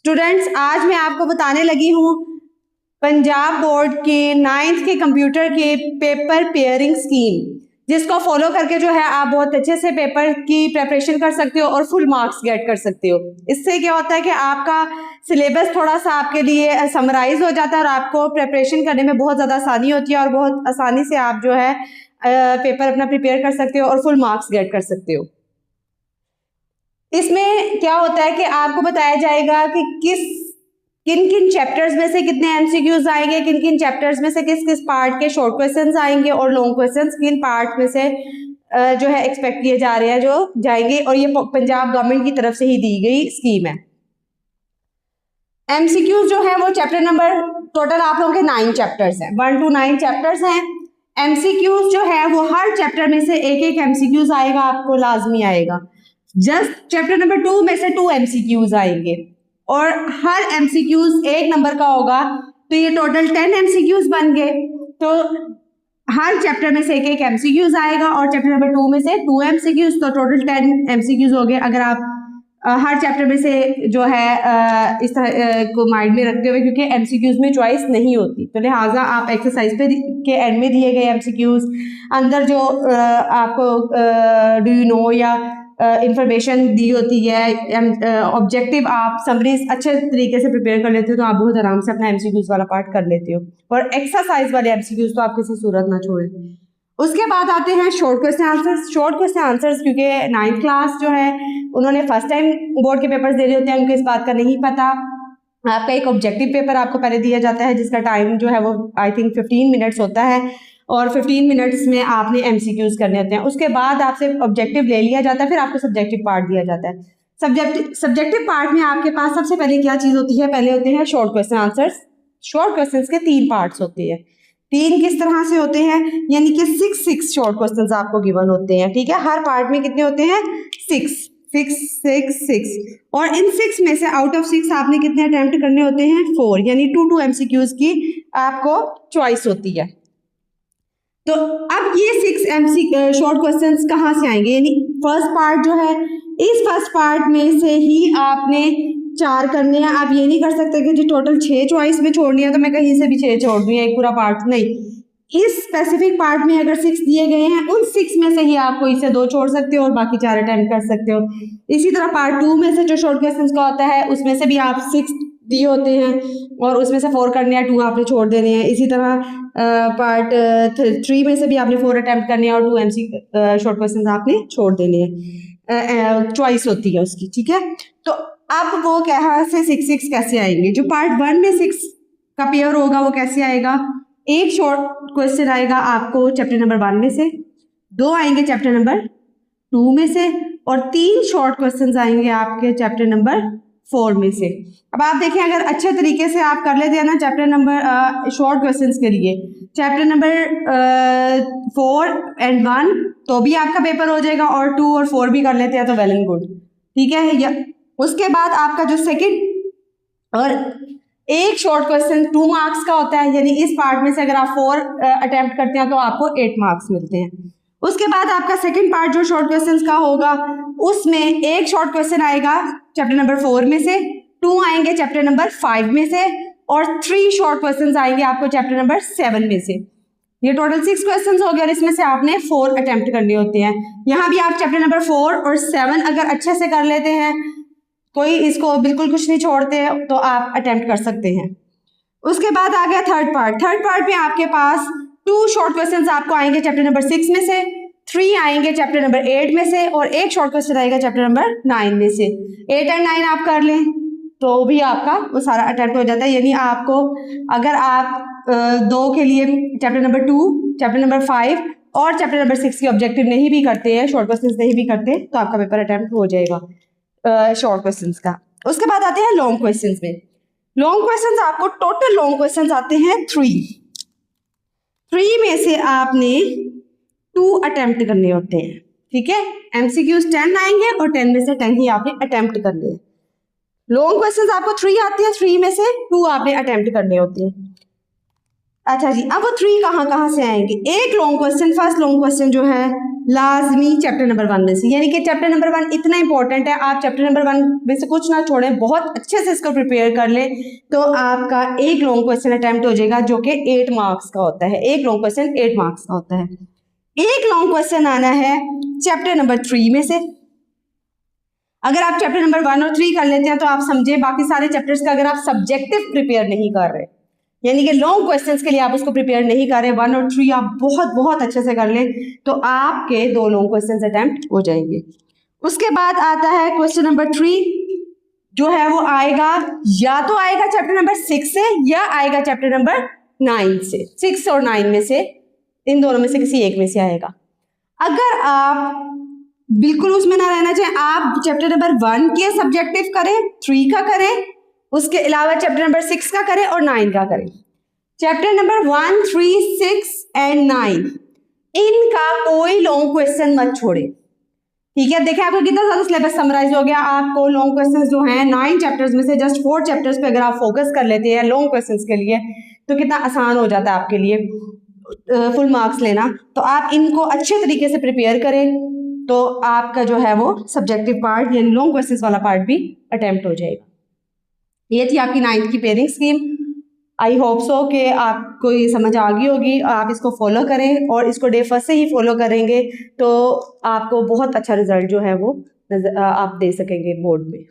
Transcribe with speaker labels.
Speaker 1: Students, आज मैं आपको बताने लगी हूँ पंजाब बोर्ड के 9th के कंप्यूटर के पेपर पेयरिंग स्कीम, जिसको फॉलो करके जो है आप बहुत अच्छे से पेपर की प्रिपरेशन कर सकते हो और फुल मार्क्स गेट कर सकते हो। इससे क्या होता है कि आपका सिलेबस थोड़ा सा आपके लिए समराइज हो जाता है और आपको प्रिपरेशन करने में बहुत ज़्यादा आसानी होती है और बहुत आसानी से आप जो है पेपर अपना प्रिपेयर कर सकते हो और फुल मार्क्स गेट कर सकते हो। इसमें क्या होता है कि आपको बताया जाएगा कि किन किन चैप्टर्स में से कितने एमसीक्यूज आएंगे, किन किन चैप्टर्स में से किस किस पार्ट के शॉर्ट क्वेश्चंस आएंगे और लॉन्ग क्वेश्चंस किन पार्ट में से जो है एक्सपेक्ट किए जा रहे हैं जो जाएंगे, और ये पंजाब गवर्नमेंट की तरफ से ही दी गई स्कीम है। एमसीक्यूज जो है वो चैप्टर नंबर, टोटल आप लोगों के 9 चैप्टर्स हैं, 1 to 9 चैप्टर्स हैं। एमसीक्यूज जो है वो हर चैप्टर में से एक एक एमसीक्यूज आएगा, आपको लाजमी आएगा। जस्ट चैप्टर नंबर 2 में से 2 एमसीक्यूज आएंगे और हर एमसीक्यूज 1 नंबर का होगा, तो ये टोटल 10 एमसीक्यूज बन गए। तो हर चैप्टर में से एक एक एमसीक्यूज आएगा और चैप्टर नंबर 2 में से 2 एमसीक्यूज, तो टोटल 10 एमसीक्यूज हो गए। अगर आप हर चैप्टर में से जो है इस तरह को माइंड में रखते हुए, क्योंकि एमसीक्यूज में चॉइस नहीं होती, तो लिहाजा आप एक्सरसाइज पे के एंड में दिए गए एमसीक्यूज अंदर जो आपको डू यू नो या इंफॉर्मेशन दी होती है, ऑब्जेक्टिव आप समरीज अच्छे तरीके से प्रिपेयर कर लेते हो, तो आप बहुत आराम से अपना एमसीक्यूज वाला पार्ट कर लेते हो। और एक्सरसाइज वाले एमसीक्यूज तो आप किसी सूरत ना छोड़ें। उसके बाद आते हैं short question answers. Short question answers क्योंकि 9th क्लास जो है उन्होंने फर्स्ट टाइम बोर्ड के पेपर्स दे रहे होते हैं, उनको इस बात का नहीं पता। आपका एक ऑब्जेक्टिव पेपर आपको पहले दिया जाता है जिसका टाइम जो है वो आई थिंक 15 मिनट्स होता है और 15 मिनट्स में आपने एमसीक्यूज करने होते हैं। उसके बाद आपसे ऑब्जेक्टिव ले लिया जाता है, फिर आपको सब्जेक्टिव पार्ट दिया जाता है। सब्जेक्टिव पार्ट में आपके पास सबसे पहले क्या चीज होती है? पहले होते हैं short question answers. Short questions के 3 पार्ट्स होते हैं। 3 किस तरह से होते हैं? यानी कि 6 शॉर्ट क्वेश्चंस आपको गिवन होते हैं, ठीक है। हर पार्ट में कितने होते हैं? 6 6 6 6, और इन 6 में से आउट ऑफ 6 आपने कितने अटेम्प्ट करने होते हैं? 4, यानी 2 एमसीक्यूज की आपको चॉइस होती है। तो अब ये 6 शॉर्ट क्वेश्चंस कहाँ से आएंगे? यानी फर्स्ट पार्ट जो है, इस फर्स्ट पार्ट में से ही आपने 4 करने हैं। आप ये नहीं कर सकते कि जी टोटल 6 चॉइस में छोड़नी है तो मैं कहीं से भी 6 छोड़ दूँ, एक पूरा पार्ट नहीं। इस स्पेसिफिक पार्ट में अगर 6 दिए गए हैं, उन 6 में से ही आप कोई से 2 छोड़ सकते हो और बाकी 4 अटेम्प्ट कर सकते हो। इसी तरह पार्ट 2 में से जो शॉर्ट क्वेश्चंस का होता है उसमें से भी आप 6 दिए होते हैं और उसमें से 4 करने हैं, 2 आपने छोड़ देने हैं। इसी तरह पार्ट 3 में से भी आपने 4 अटेम्प्ट करने हैं और 2 एमसी शॉर्ट क्वेश्चंस आपने छोड़ देने हैं। चॉइस होती है उसकी, ठीक है। तो अब वो कहाँ से 6 कैसे आएंगे? जो पार्ट 1 में 6 का पेयर होगा वो कैसे आएगा? एक शॉर्ट क्वेश्चन आएगा आपको चैप्टर नंबर 1 में से, 2 आएंगे चैप्टर नंबर 2 में से और 3 शॉर्ट क्वेश्चंस आएंगे आपके चैप्टर नंबर 4 में से। अब आप देखें, अगर अच्छे तरीके से आप कर लेते हैं ना चैप्टर नंबर शॉर्ट क्वेश्चंस के लिए चैप्टर नंबर 4 and 1, तो भी आपका पेपर हो जाएगा, और 2 और 4 भी कर लेते हैं तो वेल एंड गुड, ठीक है। या उसके बाद आपका जो सेकंड और एक शॉर्ट क्वेश्चन 2 मार्क्स का होता है, यानी इस पार्ट में से अगर आप 4 अटेम्प्ट करते हैं तो आपको 8 मार्क्स मिलते हैं। उसके बाद आपका सेकंड पार्ट जो शॉर्ट क्वेश्चंस का होगा उसमें एक शॉर्ट क्वेश्चन आएगा चैप्टर नंबर 4 में से, 2 आएंगे चैप्टर नंबर 5 में से और 3 शॉर्ट क्वेश्चंस आएंगे आपको चैप्टर नंबर 7 में से। ये टोटल 6 क्वेश्चंस हो गए और इसमें से आपने 4 अटेम्प्ट करने होते हैं। यहाँ भी आप चैप्टर नंबर 4 और 7 अगर अच्छे से कर लेते हैं, कोई इसको बिल्कुल कुछ नहीं छोड़ते हैं, तो आप अटेम्प्ट कर सकते हैं। उसके बाद आ गया थर्ड पार्ट। थर्ड पार्ट में आपके पास 2 शॉर्ट क्वेश्चंस आपको आएंगे चैप्टर नंबर 6 में से, 3 आएंगे चैप्टर नंबर 8 में से और एक शॉर्ट क्वेश्चन आएगा चैप्टर नंबर 9 में से। 8 और 9 आप कर लें तो भी आपका वो सारा अटेम्प्ट हो जाता है। यानी आपको अगर आप 2 के लिए चैप्टर नंबर 2, चैप्टर नंबर 5 और चैप्टर नंबर 6 की ऑब्जेक्टिव नहीं भी करते हैं, शॉर्ट क्वेश्चन नहीं भी करते, तो आपका पेपर अटेम्प्ट हो जाएगा शॉर्ट क्वेश्चंस का। उसके बाद आते हैं लॉन्ग क्वेश्चंस में। लॉन्ग क्वेश्चंस आपको टोटल लॉन्ग क्वेश्चंस आते हैं 3 में से आपने 2 अटेम्प्ट करने होते हैं, ठीक है। एमसीक्यूज 10 आएंगे और 10 में से 10 ही आपने अटेम्प्ट करने हैं। लॉन्ग क्वेश्चंस आपको 3 आते हैं, 3 में से 2 आपने अटेम्प्ट करने होते हैं। अच्छा जी, अब वो 3 कहाँ से आएंगे? एक long question, first long question जो है लाजमी चैप्टर नंबर 1 में से, यानी कि चैप्टर नंबर 1 इतना इंपॉर्टेंट है, आप चैप्टर नंबर 1 में से कुछ ना छोड़ें, बहुत अच्छे से इसको प्रिपेयर कर लें, तो आपका एक लॉन्ग क्वेश्चन अटेम्प्ट हो जाएगा, जो कि 8 मार्क्स का होता है। एक लॉन्ग क्वेश्चन 8 मार्क्स का होता है। एक लॉन्ग क्वेश्चन आना है चैप्टर नंबर 3 में से। अगर आप चैप्टर नंबर 1 और 3 कर लेते हैं तो आप समझे, बाकी सारे चैप्टर्स का अगर आप सब्जेक्टिव प्रिपेयर नहीं कर रहे, यानी कि लॉन्ग क्वेश्चंस के लिए आप उसको प्रिपेयर नहीं कर रहे, 1 और 3 आप बहुत बहुत अच्छे से कर लें, तो आपके 2 लॉन्ग क्वेश्चंस अटेम्प्ट हो जाएंगे। उसके बाद आता है क्वेश्चन नंबर 3, जो है वो आएगा, या तो आएगा चैप्टर नंबर 6 से, या आएगा चैप्टर नंबर 9 से। 6 और 9 में से, इन दोनों में से किसी एक में से आएगा। अगर आप बिल्कुल उसमें ना रहना चाहें, आप चैप्टर नंबर 1 के सब्जेक्टिव करें, 3 का करें, उसके अलावा चैप्टर नंबर 6 का करें और 9 का करें। चैप्टर नंबर 1, 3, 6 एंड 9 इनका कोई लॉन्ग क्वेश्चन मत छोड़े, ठीक है। देखिए आपको कितना ज्यादा सिलेबस समराइज हो गया। आपको लॉन्ग क्वेश्चंस जो हैं 9 चैप्टर्स में से जस्ट 4 चैप्टर्स पे अगर आप फोकस कर लेते हैं लॉन्ग क्वेश्चंस के लिए, तो कितना आसान हो जाता है आपके लिए फुल मार्क्स लेना। तो आप इनको अच्छे तरीके से प्रिपेयर करें, तो आपका जो है वो सब्जेक्टिव पार्ट यानी लॉन्ग क्वेश्चंस वाला पार्ट भी अटेम्प्ट हो जाएगा। ये थी आपकी 9th की pairing scheme. I hope so कि आपको ये समझ आ गई होगी। आप इसको फॉलो करें और इसको डे फर्स्ट से ही फॉलो करेंगे तो आपको बहुत अच्छा रिजल्ट जो है वो आप दे सकेंगे बोर्ड में।